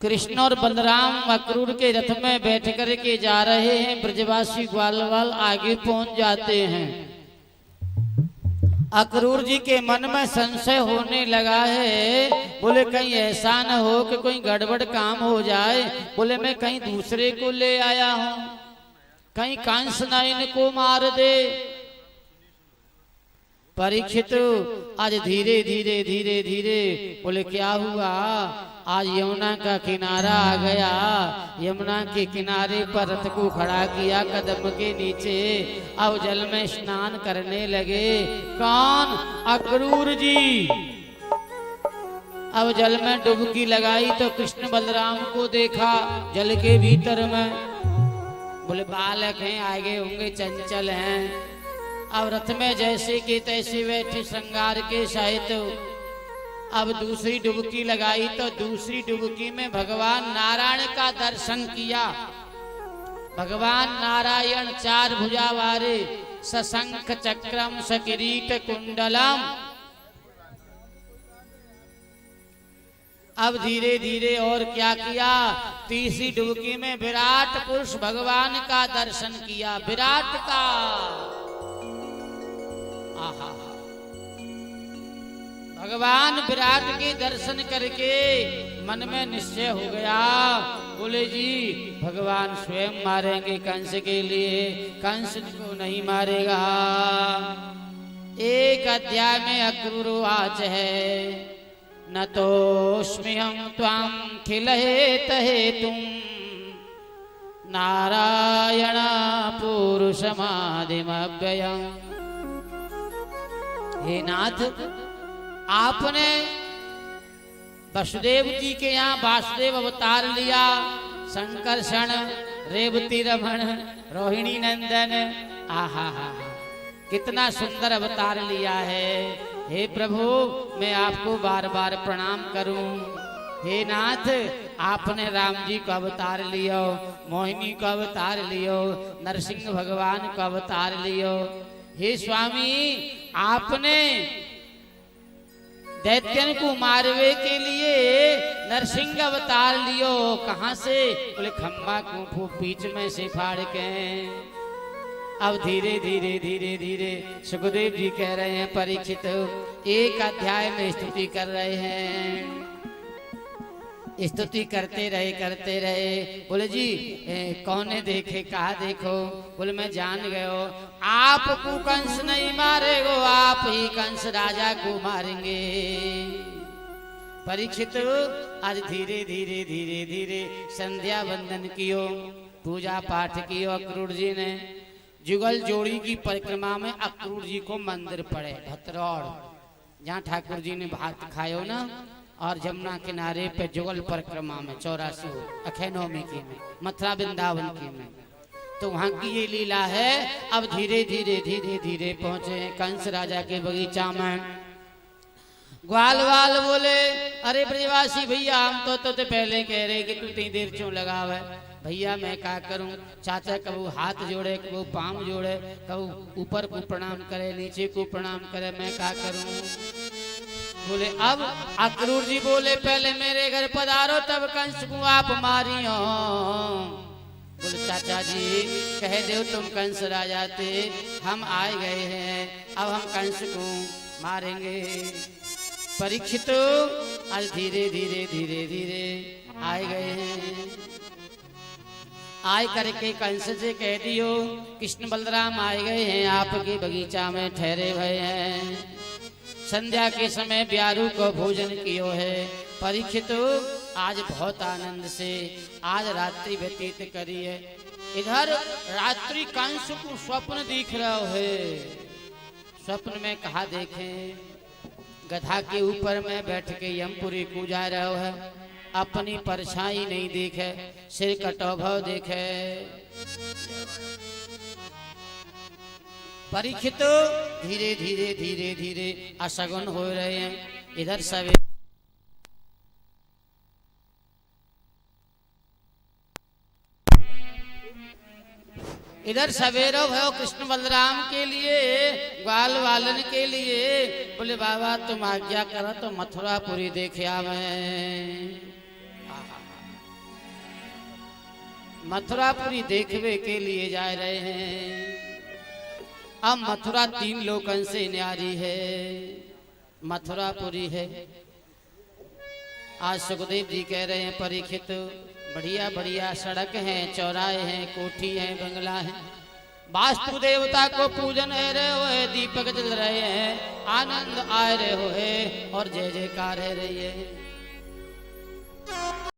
कृष्ण और बलराम अक्रूर के रथ में बैठ कर के जा रहे हैं। ब्रजवासी ग्वालवाल आगे पहुंच जाते हैं। अक्रूर जी के मन में संशय होने लगा है। बोले कहीं ऐसा न हो कि कोई गड़बड़ काम हो जाए। बोले मैं कहीं दूसरे को ले आया हूं, कहीं कंस न इनको मार दे। परीक्षित आज धीरे धीरे धीरे धीरे बोले क्या हुआ? आज यमुना का किनारा आ गया। यमुना के किनारे पर रथ को खड़ा किया कदम के नीचे। अब जल में स्नान करने लगे। कौन? अक्रूर जी। अब जल में डुबकी लगाई तो कृष्ण बलराम को देखा जल के भीतर में। बोले बालक हैं, आगे होंगे, चंचल हैं। अब रथ में जैसे कि तैसे बैठे श्रृंगार के सहित। अब दूसरी डुबकी लगाई तो दूसरी डुबकी में भगवान नारायण का दर्शन किया। भगवान नारायण चार भुजा वाले, सशंख चक्रम सकिरीट कुंडलम। अब धीरे धीरे और क्या किया? तीसरी डुबकी में विराट पुरुष भगवान का दर्शन किया। विराट का आहा, भगवान विराट के दर्शन करके मन में निश्चय हो गया। बोले जी भगवान स्वयं मारेंगे कंस के लिए, कंस को नहीं मारेगा। एक अध्याय में अक्रूर वाच है, न तोस्म्यहं त्वां खिलहेत हेतुं नारायण पुरुषमादिमव्ययम्। हे नाथ, आपने वसुदेव जी के यहाँ वासुदेव अवतार लिया। संकर्षण, रेवती रमण, रोहिणी नंदन, आहा हा, कितना सुंदर अवतार लिया है। हे प्रभु, मैं आपको बार बार प्रणाम करूं। हे नाथ, आपने राम जी को अवतार लियो, मोहिनी को अवतार लियो, नरसिंह भगवान को अवतार लियो। हे स्वामी, आपने दैत्यन को मारवे के लिए नरसिंह अवतार लियो। कहां से? बोले खम्बा को बीच में से फाड़ के। अब धीरे धीरे धीरे धीरे सुखदेव जी कह रहे हैं, परीक्षित एक अध्याय में स्तुति कर रहे हैं। स्तुति करते रहे। बोले जी कौने देखे, कहा देखो? बोले मैं जान गयो, आपको कंस नहीं मारेगो, आप ही कंस राजा को मारेंगे। परीक्षित आज धीरे धीरे धीरे धीरे संध्या वंदन कियो, पूजा पाठ कियो। अक्रूर जी ने जुगल जोड़ी की परिक्रमा में अक्रूर जी को मंदिर पड़े भतरौड़, जहाँ ठाकुर जी ने भात खायो ना, और जमुना किनारे पे जुगल परिक्रमा में 84 अखैनोमी की में, मथुरा वृंदावन की में, तो वहाँ की ये लीला है। अब धीरे धीरे धीरे धीरे पहुंचे कंस राजा के बगीचा में। ग्वालवाल बोले अरे ब्रजवासी भैया, हम तो पहले कह रहे कि तू इतनी देर क्यों लगावे। भैया मैं क्या करूं? चाचा कबू हाथ जोड़े, कबू पांव जोड़े, कबू ऊपर को प्रणाम करे, नीचे को प्रणाम करे, मैं क्या करूं? बोले अब अक्रूर जी बोले पहले मेरे घर पधारो, तब कंस को आप मारियो। बोले चाचा जी कह दो तुम कंस राजा थे, हम आए गए हैं, अब हम कंस को मारेंगे। परीक्षित आज धीरे धीरे धीरे धीरे आए गए हैं। आए करके कंस से कह दियो कृष्ण बलराम आए गए हैं, आपके बगीचा में ठहरे हुए हैं। संध्या के समय ब्यारू को भोजन कियो है। परीक्षित आज बहुत आनंद से आज रात्रि व्यतीत करी है। इधर रात्रि कंस को स्वप्न दिख रहा है। स्वप्न में कहा देखे, गधा के ऊपर में बैठ के यमपुरी को जा रहा है, अपनी परछाई नहीं देखे, सिर कटौभव देखे। परीक्षित धीरे धीरे धीरे धीरे अशगुन हो रहे हैं। इधर सवेरे इधर सवेरो भयो कृष्ण बलराम के लिए, ग्वाल वालन के लिए। बोले बाबा तुम आज्ञा करो तो मथुरापुरी देखे आवे। मथुरापुरी देखने के लिए जा रहे हैं। अब मथुरा 3 लोकन से न्यारी है, मथुरापुरी है। आज सुखदेव जी कह रहे हैं परीक्षित बढ़िया बढ़िया सड़क हैं, चौराहे हैं, कोठी हैं, बंगला है, वास्तु देवता को पूजन है रहे हुए, दीपक जल रहे हैं, आनंद आ रहे हुए और जय जयकार है रही है।